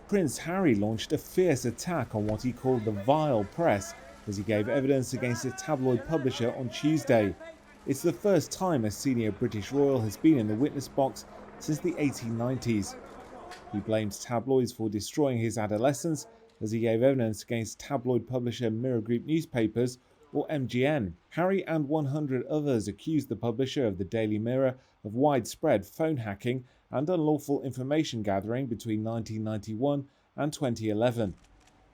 Prince Harry launched a fierce attack on what he called the vile press as he gave evidence against a tabloid publisher on Tuesday. It's the first time a senior British royal has been in the witness box since the 1890s. He blamed tabloids for destroying his adolescence as he gave evidence against tabloid publisher Mirror Group Newspapers, or MGN. Harry and 100 others accused the publisher of the Daily Mirror of widespread phone hacking and unlawful information gathering between 1991 and 2011.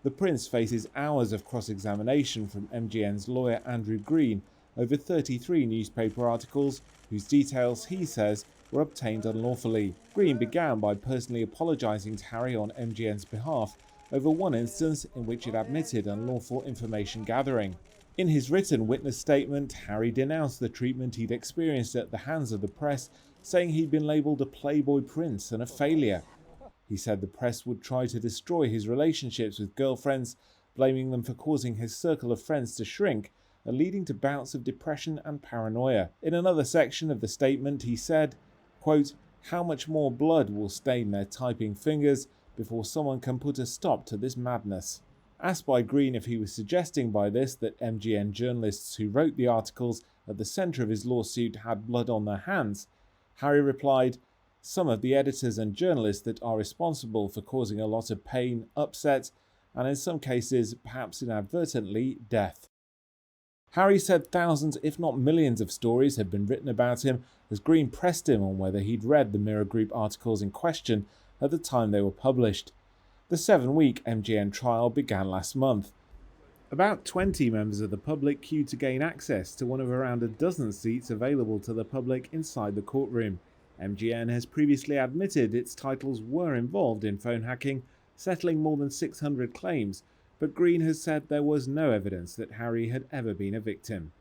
The Prince faces hours of cross-examination from MGN's lawyer Andrew Green over 33 newspaper articles whose details, he says, were obtained unlawfully. Green began by personally apologising to Harry on MGN's behalf over one instance in which it admitted unlawful information gathering. In his written witness statement, Harry denounced the treatment he'd experienced at the hands of the press, saying he'd been labelled a playboy prince and a failure. He said the press would try to destroy his relationships with girlfriends, blaming them for causing his circle of friends to shrink and leading to bouts of depression and paranoia. In another section of the statement, he said, quote, "How much more blood will stain their typing fingers before someone can put a stop to this madness?" Asked by Green if he was suggesting by this that MGN journalists who wrote the articles at the centre of his lawsuit had blood on their hands, Harry replied, "Some of the editors and journalists that are responsible for causing a lot of pain, upset, and in some cases, perhaps inadvertently, death." Harry said thousands, if not millions, of stories had been written about him as Green pressed him on whether he'd read the Mirror Group articles in question at the time they were published. The 7-week MGN trial began last month. About 20 members of the public queued to gain access to one of around a dozen seats available to the public inside the courtroom. MGN has previously admitted its titles were involved in phone hacking, settling more than 600 claims, but Green has said there was no evidence that Harry had ever been a victim.